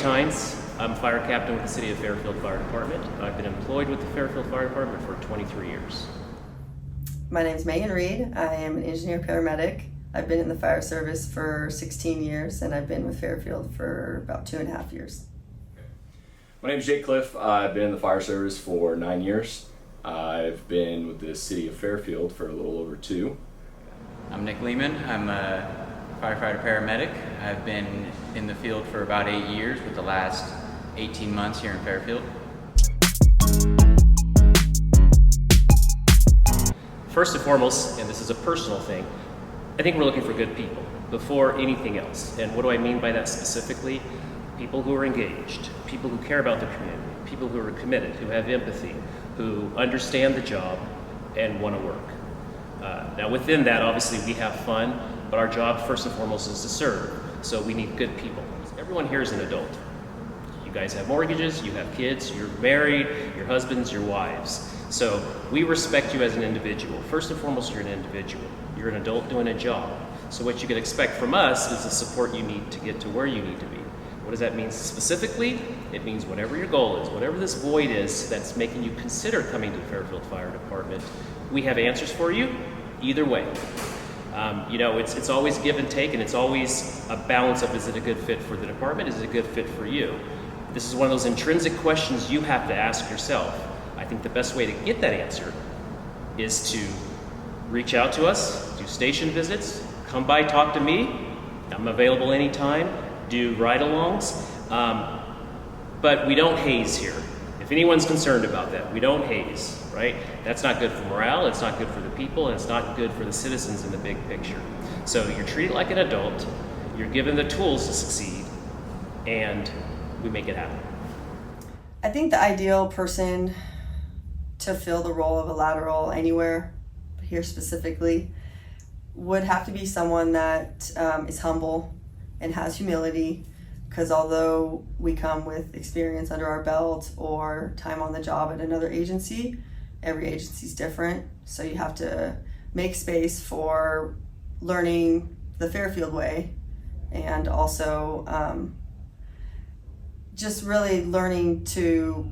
Tynes. I'm fire captain with the City of Fairfield Fire Department. I've been employed with the Fairfield Fire Department for 23 years. My name is Megan Reed. I am an engineer paramedic. I've been in the fire service for 16 years, and I've been with Fairfield for about 2.5 years. My name is Jake Cliff. I've been in the fire service for 9 years. I've been with the City of Fairfield for a little over 2. I'm Nick Lehman. I'm a firefighter paramedic. I've been in the field for about 8 years, with the last 18 months here in Fairfield. First and foremost, and this is a personal thing, I think we're looking for good people before anything else. And what do I mean by that specifically? People who are engaged, people who care about the community, people who are committed, who have empathy, who understand the job and want to work. Now within that, obviously we have fun, but our job first and foremost is to serve. So we need good people. Everyone here is an adult. You guys have mortgages, you have kids, you're married, your husbands, your wives. So we respect you as an individual. First and foremost, you're an individual. You're an adult doing a job. So what you can expect from us is the support you need to get to where you need to be. What does that mean specifically? It means whatever your goal is, whatever this void is that's making you consider coming to the Fairfield Fire Department, we have answers for you either way. It's always give and take, and it's always a balance of, is it a good fit for the department? Is it a good fit for you? This is one of those intrinsic questions you have to ask yourself. I think the best way to get that answer is to reach out to us, do station visits, come by, talk to me. I'm available anytime, do ride-alongs. But we don't haze here. If anyone's concerned about that, we don't haze, right? That's not good for morale, it's not good for the people, and it's not good for the citizens in the big picture. So you're treated like an adult, you're given the tools to succeed, and we make it happen. I think the ideal person to fill the role of a lateral anywhere, here specifically, would have to be someone that is humble and has humility, because although we come with experience under our belt or time on the job at another agency, every agency is different. So you have to make space for learning the Fairfield way, and also just really learning to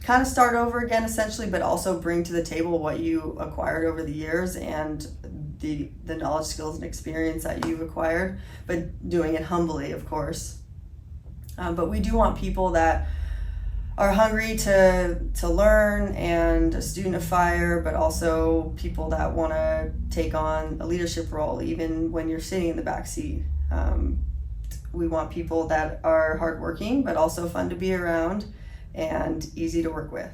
kind of start over again essentially, but also bring to the table what you acquired over the years and the knowledge, skills, and experience that you've acquired, but doing it humbly, of course. But we do want people that are hungry to learn and a student of fire, but also people that want to take on a leadership role even when you're sitting in the back seat. We want people that are hardworking, but also fun to be around and easy to work with.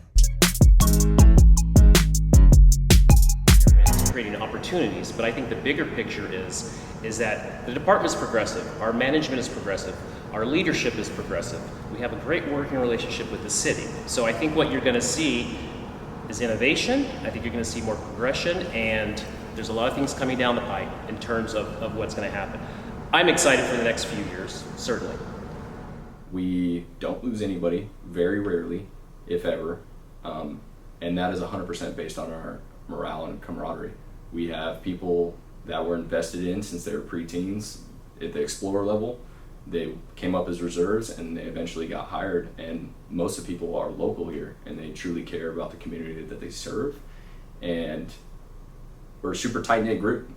Creating opportunities, but I think the bigger picture is that the department is progressive, our management is progressive, our leadership is progressive. We have a great working relationship with the city. So I think what you're going to see is innovation. I think you're going to see more progression, and there's a lot of things coming down the pipe in terms of what's going to happen. I'm excited for the next few years, certainly. We don't lose anybody, very rarely, if ever, and that is 100% based on our morale and camaraderie. We have people that were invested in since they were preteens at the Explorer level. They came up as reserves and they eventually got hired, and most of the people are local here and they truly care about the community that they serve. And we're a super tight-knit group.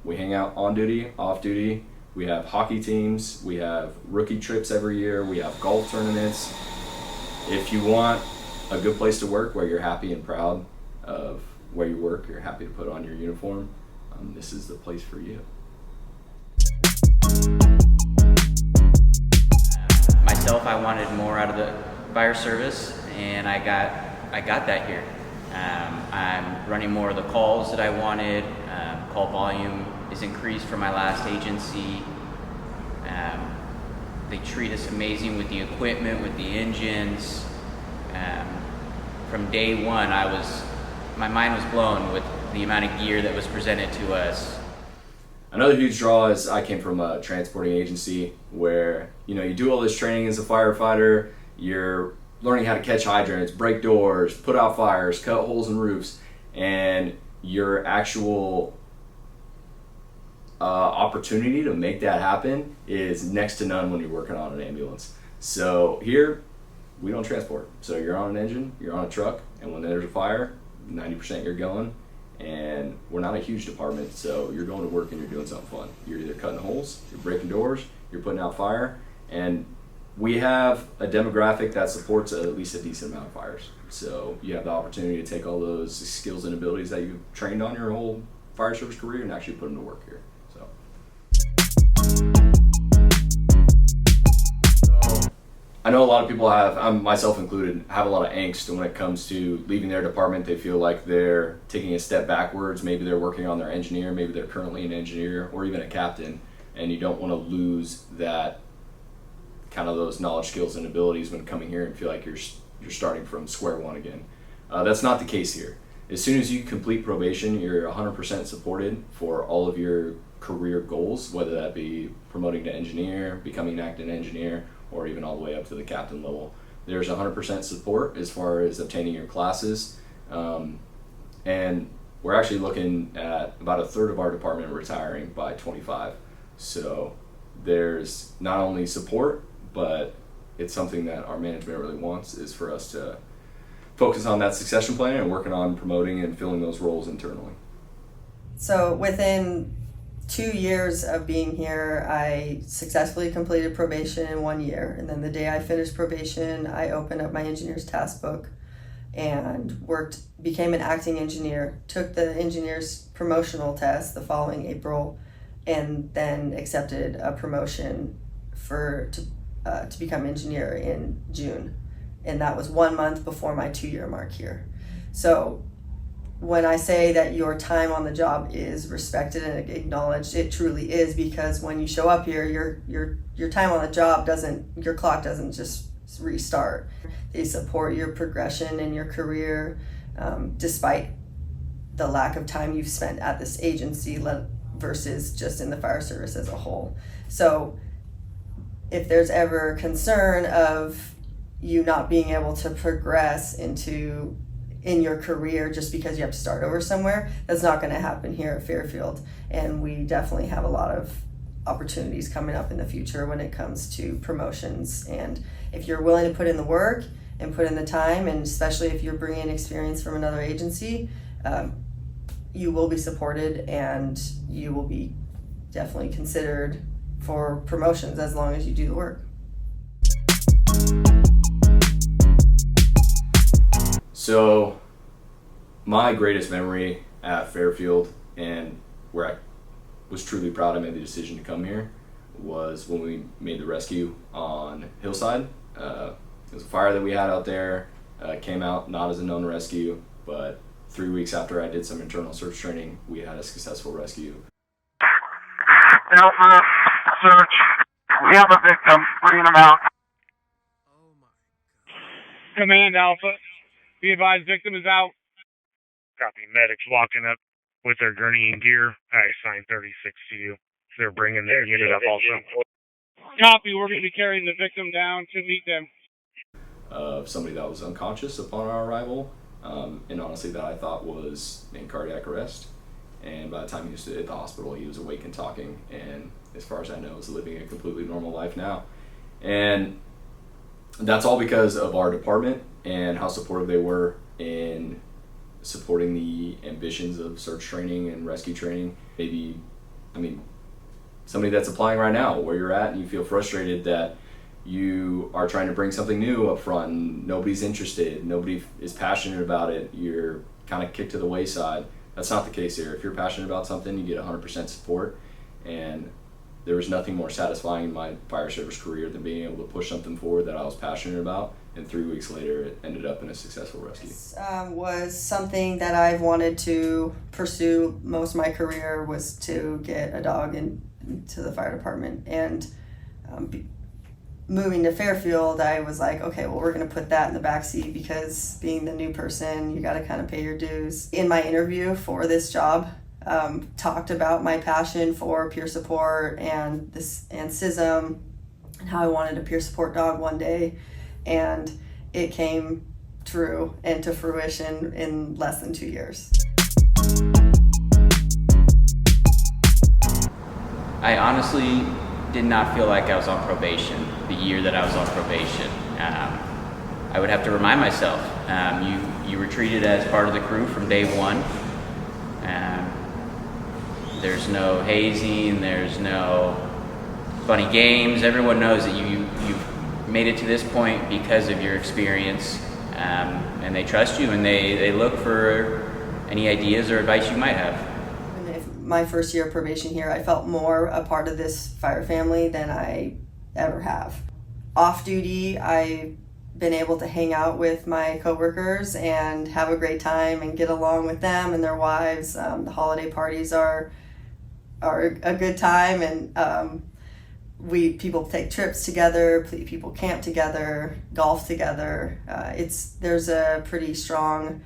We hang out on duty, off duty. We have hockey teams, we have rookie trips every year, we have golf tournaments. If you want a good place to work where you're happy and proud of where you work, you're happy to put on your uniform, this is the place for you. Myself, I wanted more out of the fire service, and I got that here. I'm running more of the calls that I wanted. Call volume is increased for my last agency. They treat us amazing with the equipment, with the engines. From day one, my mind was blown with the amount of gear that was presented to us. Another huge draw is I came from a transporting agency where you do all this training as a firefighter. You're learning how to catch hydrants, break doors, put out fires, cut holes in roofs, and your actual opportunity to make that happen is next to none when you're working on an ambulance. So here, we don't transport. So you're on an engine, you're on a truck, and when there's a fire, 90% you're going. And we're not a huge department, so you're going to work and you're doing something fun. You're either cutting holes, you're breaking doors, you're putting out fire, and we have a demographic that supports at least a decent amount of fires. So you have the opportunity to take all those skills and abilities that you've trained on your whole fire service career and actually put them to work here. So I know a lot of people have, myself included, have a lot of angst when it comes to leaving their department. They feel like they're taking a step backwards. Maybe they're working on their engineer, maybe they're currently an engineer or even a captain, and you don't want to lose that kind of those knowledge, skills, and abilities when coming here and feel like you're starting from square one again. That's not the case here. As soon as you complete probation, you're 100% supported for all of your career goals, whether that be promoting to engineer, becoming an acting engineer, or even all the way up to the captain level. There's 100% support as far as obtaining your classes. And we're actually looking at about a third of our department retiring by 25. So there's not only support, but it's something that our management really wants, is for us to focus on that succession plan and working on promoting and filling those roles internally. So within 2 years of being here, I successfully completed probation in 1 year. And then the day I finished probation, I opened up my engineer's task book and became an acting engineer, took the engineer's promotional test the following April, and then accepted a promotion to become engineer in June. And that was 1 month before my 2-year mark here. So when I say that your time on the job is respected and acknowledged, it truly is, because when you show up here, your time on the job your clock doesn't just restart. They support your progression in your career, despite the lack of time you've spent at this agency versus just in the fire service as a whole. So if there's ever concern of you not being able to progress in your career just because you have to start over somewhere, that's not going to happen here at Fairfield. And we definitely have a lot of opportunities coming up in the future when it comes to promotions. And if you're willing to put in the work and put in the time, and especially if you're bringing experience from another agency, you will be supported and you will be definitely considered for promotions as long as you do the work. So my greatest memory at Fairfield, and where I was truly proud I made the decision to come here, was when we made the rescue on Hillside. It was a fire that we had out there, came out not as a known rescue, but 3 weeks after I did some internal search training, we had a successful rescue. Alpha, search. We have a victim. Bringing him out. Oh my God. Command Alpha. Be advised, victim is out. Copy. Medics walking up with their gurney and gear. I assigned 36 to you. They're bringing their unit up also. Copy. We're going to be carrying the victim down to meet them. Of somebody that was unconscious upon our arrival, and honestly that I thought was in cardiac arrest. And by the time he was at the hospital, he was awake and talking, and as far as I know, is living a completely normal life now. And that's all because of our department and how supportive they were in supporting the ambitions of search training and rescue training. Maybe, somebody that's applying right now, where you're at, and you feel frustrated that you are trying to bring something new up front and nobody's interested, nobody is passionate about it, you're kind of kicked to the wayside. That's not the case here. If you're passionate about something, you get 100% support. And there was nothing more satisfying in my fire service career than being able to push something forward that I was passionate about. And 3 weeks later, it ended up in a successful rescue. Was something that I've wanted to pursue most of my career, was to get a dog into the fire department. And moving to Fairfield, I was like, okay, well, we're going to put that in the backseat, because being the new person, you got to kind of pay your dues. In my interview for this job, talked about my passion for peer support and SISM, and how I wanted a peer support dog one day, and it came true and to fruition in less than 2 years. I honestly did not feel like I was on probation the year that I was on probation. I would have to remind myself, you were treated as part of the crew from day one. There's no hazing, there's no funny games. Everyone knows that you've made it to this point because of your experience, and they trust you, and they look for any ideas or advice you might have. My first year of probation here, I felt more a part of this fire family than I ever have. Off duty, I've been able to hang out with my coworkers and have a great time and get along with them and their wives. The holiday parties are a good time, and people take trips together, people camp together, golf together. There's a pretty strong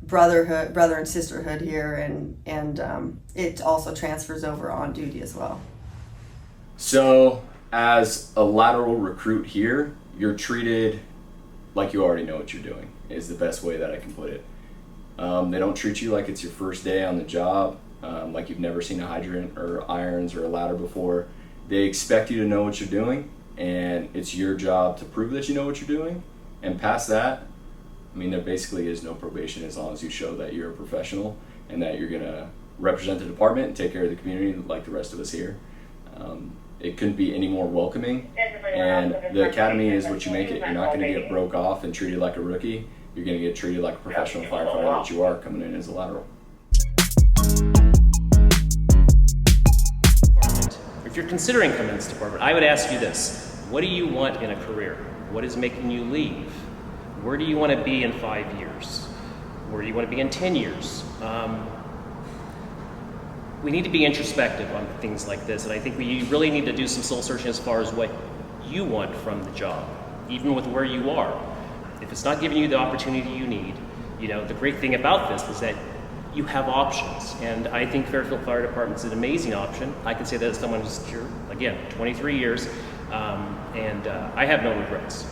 brother and sisterhood here, and it also transfers over on duty as well. So as a lateral recruit here, you're treated like you already know what you're doing, is the best way that I can put it. They don't treat you like it's your first day on the job, like you've never seen a hydrant or irons or a ladder before. They expect you to know what you're doing, and it's your job to prove that you know what you're doing. And past that, I mean, there basically is no probation as long as you show that you're a professional and that you're going to represent the department and take care of the community like the rest of us here. It couldn't be any more welcoming, and the academy is what you make it. You're not going to get broke off and treated like a rookie. You're going to get treated like a professional firefighter that you are coming in as a lateral. If you're considering coming to this department, I would ask you this: what do you want in a career? What is making you leave? Where do you want to be in 5 years? Where do you want to be in 10 years? We need to be introspective on things like this, and I think we really need to do some soul searching as far as what you want from the job, even with where you are. If it's not giving you the opportunity you need, the great thing about this is that you have options, and I think Fairfield Fire Department is an amazing option. I can say that as someone who's here, again, 23 years, and I have no regrets.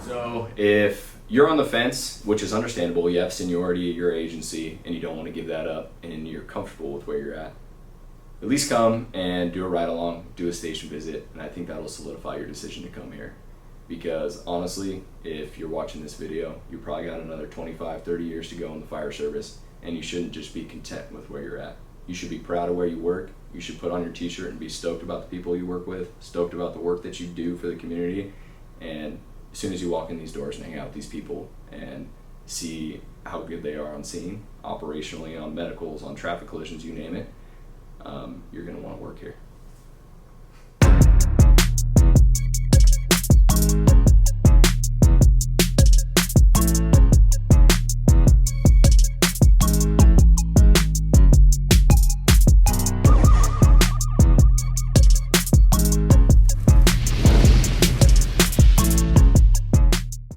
So if you're on the fence, which is understandable, you have seniority at your agency and you don't want to give that up and you're comfortable with where you're at least come and do a ride along, do a station visit, and I think that'll solidify your decision to come here. Because honestly, if you're watching this video, you probably got another 25, 30 years to go in the fire service, and you shouldn't just be content with where you're at. You should be proud of where you work. You should put on your t-shirt and be stoked about the people you work with, stoked about the work that you do for the community, and as soon as you walk in these doors and hang out with these people and see how good they are on scene, operationally, on medicals, on traffic collisions, you name it, you're going to want to work here.